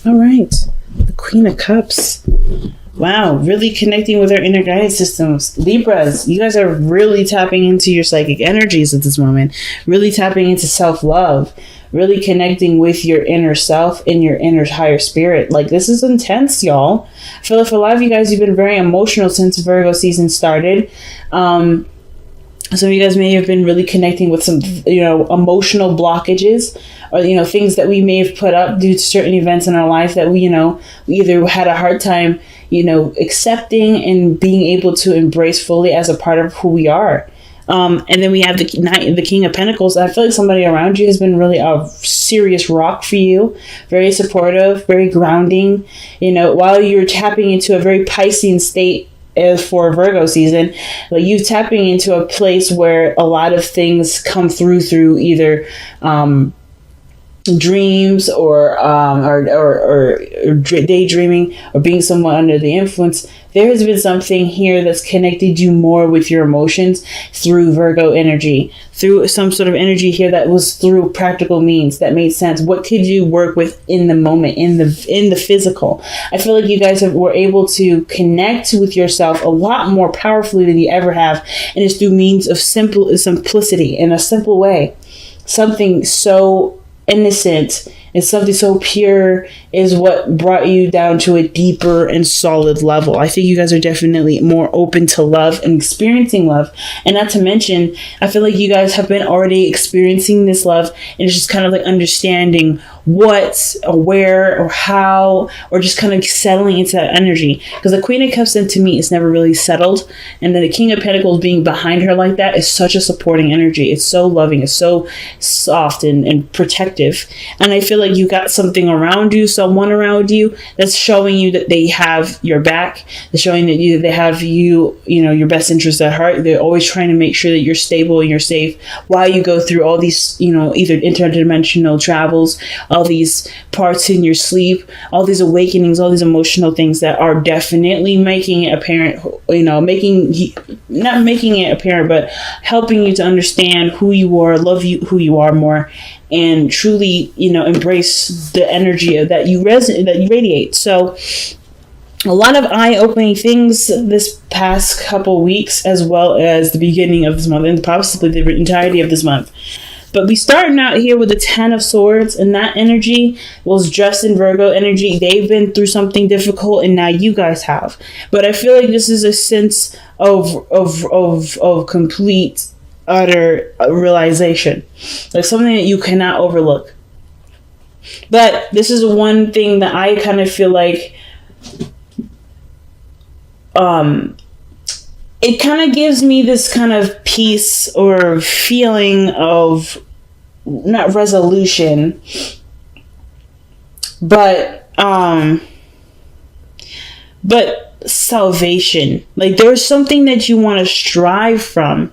All right. The Queen of Cups. Wow, really connecting with our inner guidance systems. Libras, you guys are really tapping into your psychic energies at this moment. Really tapping into self-love. Really connecting with your inner self and your inner higher spirit. Like, this is intense, y'all. I feel like for a lot of you guys, you've been very emotional since Virgo season started. Some of you guys may have been really connecting with some, emotional blockages, or, things that we may have put up due to certain events in our life that we either had a hard time, accepting and being able to embrace fully as a part of who we are. And then we have the King of Pentacles. I feel like somebody around you has been really a serious rock for you, very supportive, very grounding, while you're tapping into a very Piscean state as for Virgo season, like you tapping into a place where a lot of things come through either dreams or daydreaming or being somewhat under the influence. There has been something here that's connected you more with your emotions through Virgo energy, through some sort of energy here that was through practical means that made sense. What could you work with in the moment, in the physical? I feel like you guys were able to connect with yourself a lot more powerfully than you ever have, and it's through means of simplicity in a simple way. Something so innocent and something so pure is what brought you down to a deeper and solid level. I think you guys are definitely more open to love and experiencing love. And not to mention, I feel like you guys have been already experiencing this love, and it's just kind of like understanding what or where or how, or just kind of settling into that energy. Because the Queen of Cups, to me, is never really settled. And then the King of Pentacles being behind her like that is such a supporting energy. It's so loving. It's so soft and protective. And I feel like you got something around you, someone around you that's showing you that they have your back. They're showing that they have your best interests at heart. They're always trying to make sure that you're stable and you're safe while you go through all these, either interdimensional travels, all these parts in your sleep, all these awakenings, all these emotional things that are definitely making it apparent, not making it apparent, but helping you to understand who you are, love you, who you are more, and truly, embrace the energy that you radiate. So a lot of eye-opening things this past couple weeks, as well as the beginning of this month, and possibly the entirety of this month. But we starting out here with the 10 of Swords, and that energy was just in Virgo energy. They've been through something difficult, and now you guys have. But I feel like this is a sense of complete, utter realization, like something that you cannot overlook. But this is one thing that I kind of feel like it kind of gives me this kind of peace or feeling of not resolution, but salvation. Like, there's something that you want to strive from.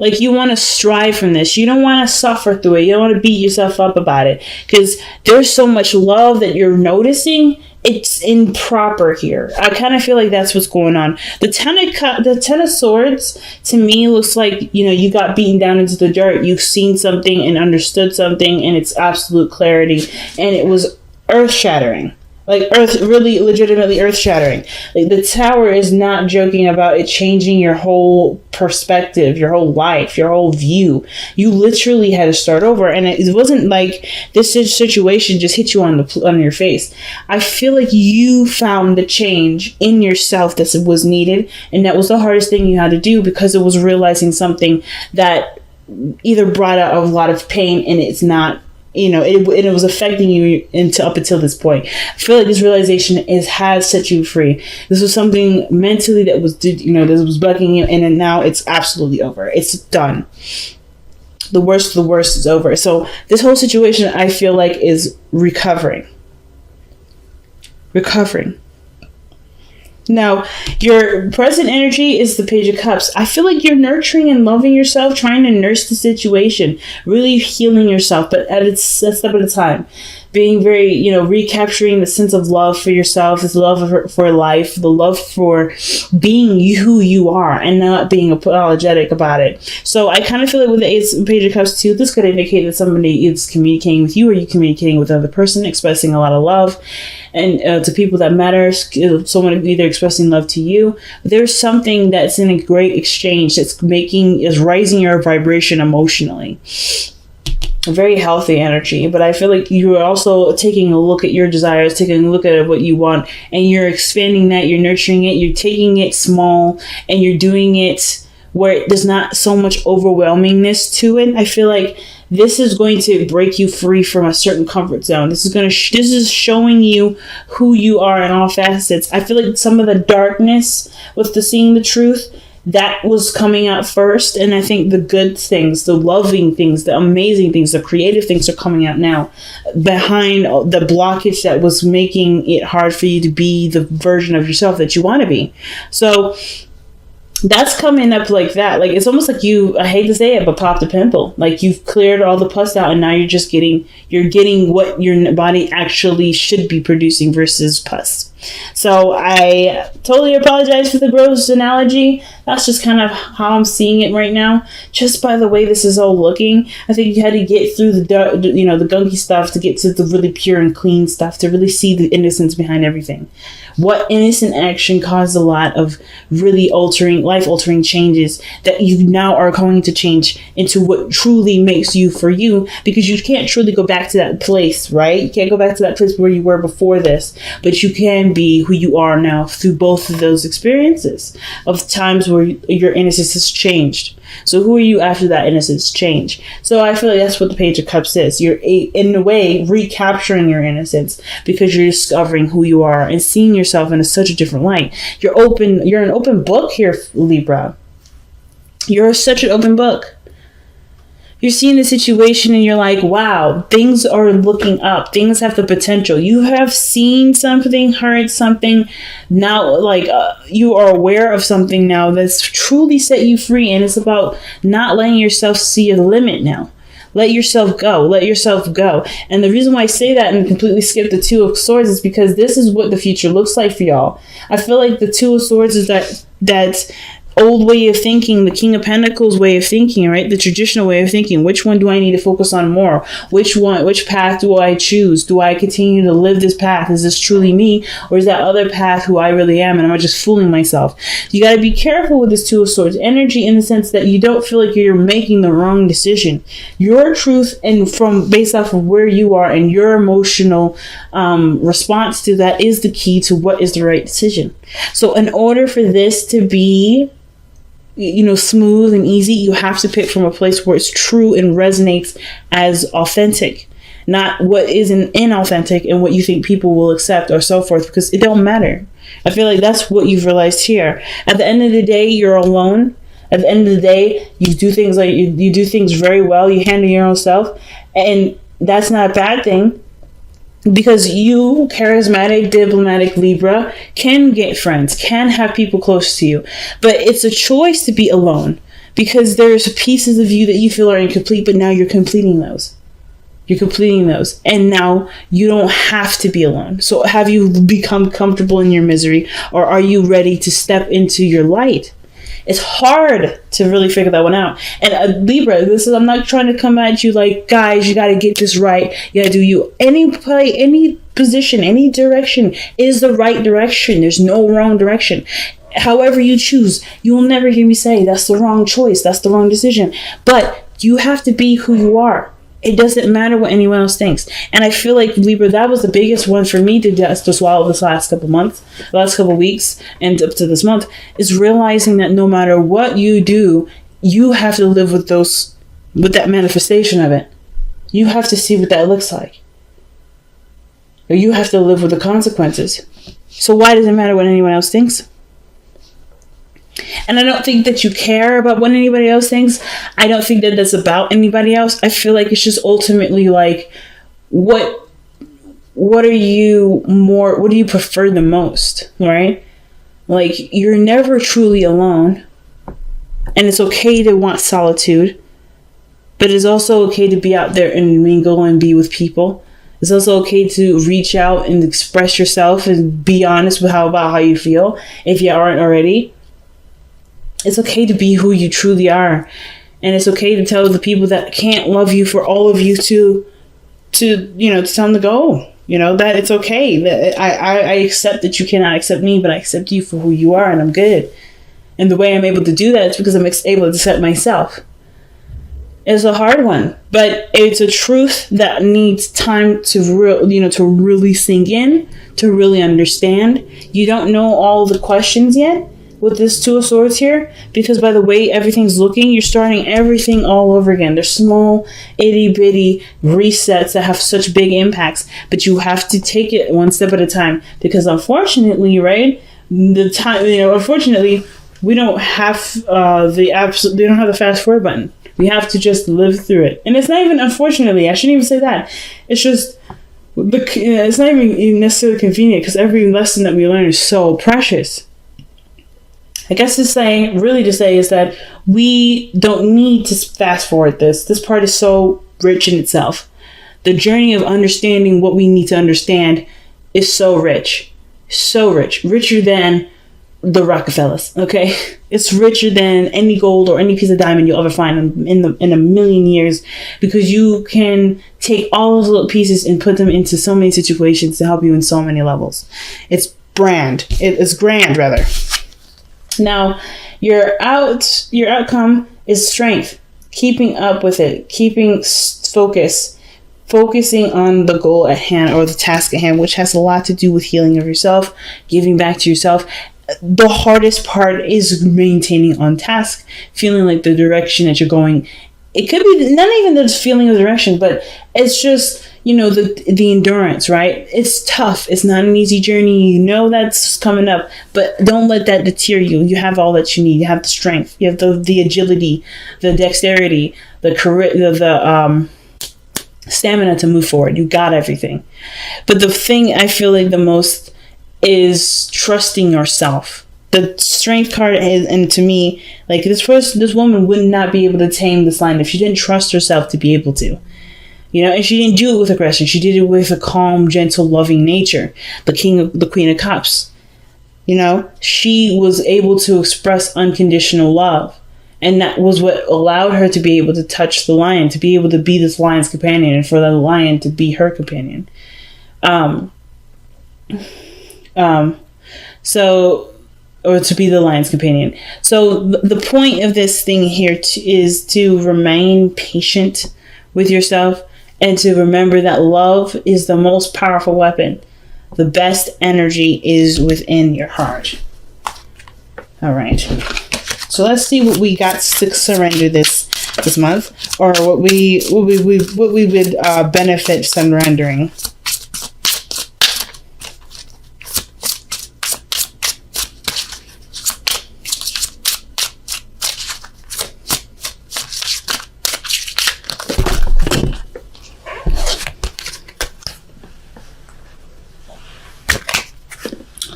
Like, you want to strive from this. You don't want to suffer through it. You don't want to beat yourself up about it, because there's so much love that you're noticing. It's improper here. I kind of feel like that's what's going on. The Ten of Swords, to me, looks like, you got beaten down into the dirt. You've seen something and understood something, and it's absolute clarity. And it was earth-shattering. Like, really legitimately earth-shattering. Like, the Tower is not joking about it changing your whole perspective, your whole life, your whole view. You literally had to start over, and it wasn't like this situation just hit you on your face. I feel like you found the change in yourself that was needed, and that was the hardest thing you had to do, because it was realizing something that either brought out a lot of pain, and it's not. It was affecting you up until this point. I feel like this realization has set you free. This was something mentally that was bugging you, and then now it's absolutely over. It's done. The worst is over. So this whole situation, I feel like, is recovering. Now, your present energy is the Page of Cups. I feel like you're nurturing and loving yourself, trying to nurse the situation, really healing yourself, but a step at a time. being very, recapturing the sense of love for yourself, this love for life, the love for being who you are and not being apologetic about it. So I kind of feel like with the Page of Cups too, this could indicate that somebody is communicating with you, or you communicating with another person, expressing a lot of love and to people that matter. Someone either expressing love to you. There's something that's in a great exchange that's is raising your vibration emotionally. A very healthy energy, but I feel like you are also taking a look at your desires, taking a look at what you want, and you're expanding that, you're nurturing it, you're taking it small, and you're doing it where there's not so much overwhelmingness to it. I feel like this is going to break you free from a certain comfort zone. This is showing you who you are in all facets. I feel like some of the darkness with the seeing the truth, that was coming out first, and I think the good things, the loving things, the amazing things, the creative things are coming out now behind the blockage that was making it hard for you to be the version of yourself that you want to be. So that's coming up like that. Like, it's almost like I hate to say it, but popped a pimple. Like, you've cleared all the pus out, and now you're getting what your body actually should be producing versus pus. So I totally apologize for the gross analogy. That's just kind of how I'm seeing it right now. Just by the way this is all looking, I think you had to get through the gunky stuff to get to the really pure and clean stuff, to really see the innocence behind everything. What innocent action caused a lot of really life-altering changes that you now are going to change into what truly makes you for you, because you can't truly go back to that place, right? You can't go back to that place where you were before this, but you can be who you are now through both of those experiences of times where your innocence has changed. So who are you after that innocence change? So I feel like that's what the Page of Cups is. You're in a way recapturing your innocence because you're discovering who you are and seeing yourself in such a different light. You're an open book here, Libra. You're such an open book. You're seeing the situation and you're like, wow, things are looking up. Things have the potential. You have seen something, heard something. Now, you are aware of something now that's truly set you free. And it's about not letting yourself see a limit now. Let yourself go. Let yourself go. And the reason why I say that and completely skip the Two of Swords is because this is what the future looks like for y'all. I feel like the Two of Swords is that old way of thinking, the King of Pentacles way of thinking, right? The traditional way of thinking. Which one do I need to focus on more? Which path do I choose? Do I continue to live this path? Is this truly me? Or is that other path who I really am? And am I just fooling myself? You got to be careful with this Two of Swords energy in the sense that you don't feel like you're making the wrong decision. Your truth and based off of where you are and your emotional response to that is the key to what is the right decision. So in order for this to be smooth and easy, you have to pick from a place where it's true and resonates as authentic, not what isn't inauthentic and what you think people will accept or so forth, because it don't matter. I feel like that's what you've realized here. At the end of the day, you're alone. At the end of the day, you do things like you do things very well. You handle your own self, and that's not a bad thing. Because you, charismatic, diplomatic Libra, can get friends, can have people close to you. But it's a choice to be alone. Because there's pieces of you that you feel are incomplete, but now you're completing those. And now you don't have to be alone. So have you become comfortable in your misery? Or are you ready to step into your light? It's hard to really figure that one out. And Libra, I'm not trying to come at you like, guys, you got to get this right. You got to do you. Any play, any position, any direction is the right direction. There's no wrong direction. However you choose, you will never hear me say that's the wrong choice. That's the wrong decision. But you have to be who you are. It doesn't matter what anyone else thinks. And I feel like, Libra, that was the biggest one for me to swallow this last couple months, the last couple weeks, and up to this month, is realizing that no matter what you do, you have to live with that manifestation of it. You have to see what that looks like. Or you have to live with the consequences. So why does it matter what anyone else thinks? And I don't think that you care about what anybody else thinks. I don't think that that's about anybody else. I feel like it's just ultimately like, what do you prefer the most, right? Like, you're never truly alone. And it's okay to want solitude. But it's also okay to be out there and mingle and be with people. It's also okay to reach out and express yourself and be honest with about how you feel if you aren't already. It's okay to be who you truly are. And it's okay to tell the people that can't love you for all of you to tell them to go. That it's okay. That I accept that you cannot accept me, but I accept you for who you are, and I'm good. And the way I'm able to do that is because I'm able to accept myself. It's a hard one, but it's a truth that needs time to really sink in, to really understand. You don't know all the questions yet with this Two of Swords here, because by the way everything's looking, you're starting everything all over again. There's small, itty bitty resets that have such big impacts, but you have to take it one step at a time, because unfortunately, right, unfortunately, we don't have they don't have the fast forward button. We have to just live through it. And it's not even, unfortunately, I shouldn't even say that. It's just, it's not even necessarily convenient, because every lesson that we learn is so precious. I guess to say is that we don't need to fast forward this. This part is so rich in itself. The journey of understanding what we need to understand is so rich. So rich. Richer than the Rockefellers, okay? It's richer than any gold or any piece of diamond you'll ever find in a million years, because you can take all those little pieces and put them into so many situations to help you in so many levels. It's grand. It's grand, rather. Now, your outcome is strength. Keeping up with it. Keeping focusing on the goal at hand, or the task at hand, which has a lot to do with healing of yourself, giving back to yourself. The hardest part is maintaining on task, feeling like the direction that you're going. It could be not even the feeling of direction, but it's just, the endurance, right? It's tough. It's not an easy journey. That's coming up, but don't let that deter you. You have all that you need. You have the strength. You have the agility, the dexterity, the stamina to move forward. You got everything. But the thing I feel like the most is trusting yourself. The strength card is, and to me, like this woman would not be able to tame this lion if she didn't trust herself to be able to. And she didn't do it with aggression. She did it with a calm, gentle, loving nature. The Queen of Cups. She was able to express unconditional love. And that was what allowed her to be able to touch the lion, to be able to be this lion's companion, and for the lion to be her companion. Or to be the lion's companion. So the point of this thing here is to remain patient with yourself, and to remember that love is the most powerful weapon. The best energy is within your heart. All right. So let's see what we got to surrender this month, or what we would benefit surrendering.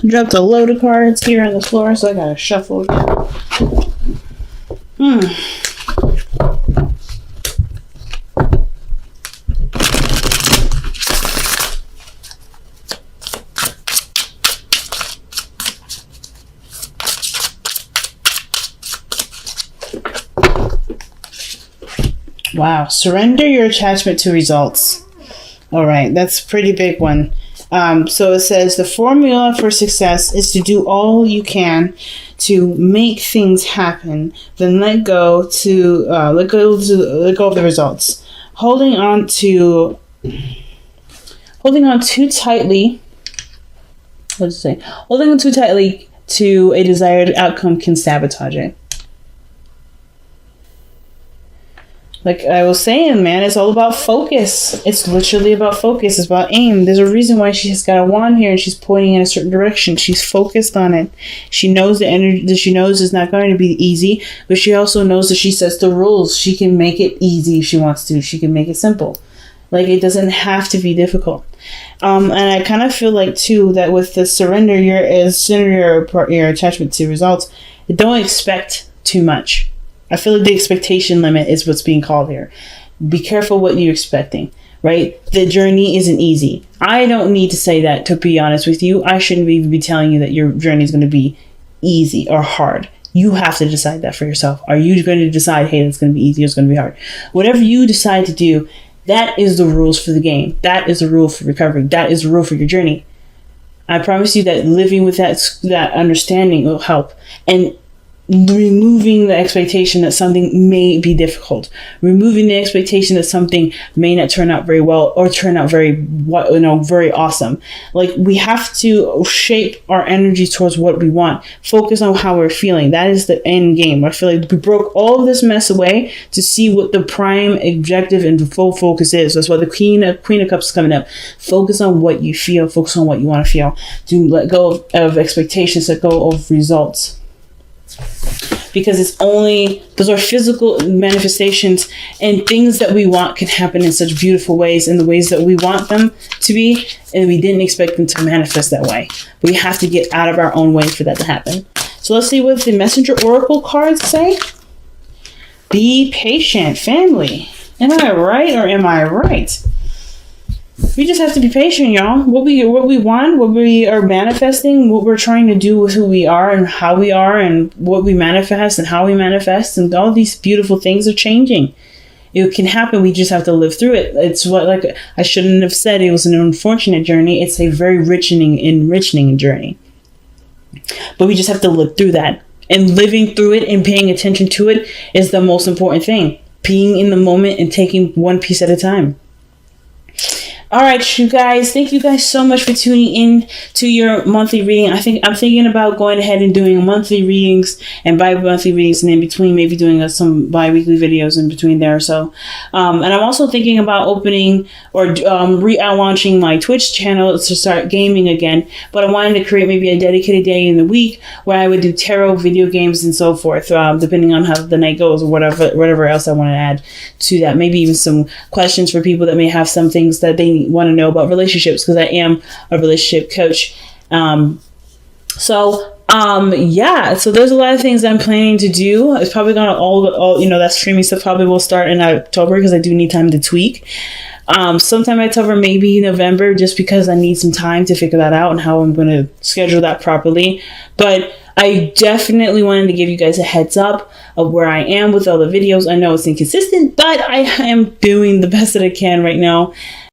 Dropped a load of cards here on the floor, so I gotta shuffle again. Wow, surrender your attachment to results. All right, that's a pretty big one. So it says the formula for success is to do all you can to make things happen, then let go of the results. Holding on too tightly. What does it say? Holding on too tightly to a desired outcome can sabotage it. Like I was saying, man, it's all about focus. It's literally about focus. It's about aim. There's a reason why she's got a wand here and she's pointing in a certain direction. She's focused on it. She knows the energy that she knows is not going to be easy, but she also knows that she sets the rules. She can make it easy if she wants to. She can make it simple. Like it doesn't have to be difficult. And I kind of feel like too that with the surrender your attachment to results, don't expect too much. I feel like the expectation limit is what's being called here. Be careful what you're expecting. right? The journey isn't easy. I don't need to say that, to be honest with you. I shouldn't even be telling you that your journey is going to be easy or hard. You have to decide that for yourself. Are you going to decide, hey, it's going to be easy or it's going to be hard? Whatever you decide to do, that is the rules for the game. That is the rule for recovery. That is the rule for your journey. I promise you that living with that understanding will help. And removing the expectation that something may be difficult, removing the expectation that something may not turn out very well or turn out very awesome. Like, we have to shape our energy towards what we want, focus on how we're feeling. That is the end game. I feel like we broke all of this mess away to see what the prime objective and the full focus is. That's why the Queen of Cups is coming up. Focus on what you feel, focus on what you want to feel. Do let go of expectations, let go of results. Because those are physical manifestations, and things that we want can happen in such beautiful ways, in the ways that we want them to be, and we didn't expect them to manifest that way. We have to get out of our own way for that to happen. So let's see what the Messenger Oracle cards say. Be patient, family. Am I right or am I right? We just have to be patient, y'all. What we want, what we are manifesting, what we're trying to do with who we are and how we are, and what we manifest and how we manifest, and all these beautiful things are changing. It can happen. We just have to live through it. It's like I shouldn't have said it was an unfortunate journey. It's a very enriching journey. But we just have to live through that. And living through it and paying attention to it is the most important thing. Being in the moment and taking one piece at a time. All right, you guys. Thank you guys so much for tuning in to your monthly reading. I'm thinking about going ahead and doing monthly readings and bi-monthly readings, and in between maybe doing some bi-weekly videos in between there. So, and I'm also thinking about opening or launching my Twitch channel to start gaming again. But I wanted to create maybe a dedicated day in the week where I would do tarot, video games, and so forth, depending on how the night goes or whatever else I want to add to that. Maybe even some questions for people that may have some things that they want to know about relationships, because I am a relationship coach. So there's a lot of things I'm planning to do. It's probably gonna all that streaming stuff probably will start in October, because I do need time to tweak. Sometime October, maybe November, just because I need some time to figure that out and how I'm going to schedule that properly. But I definitely wanted to give you guys a heads up of where I am with all the videos. I know it's inconsistent, but I am doing the best that I can right now.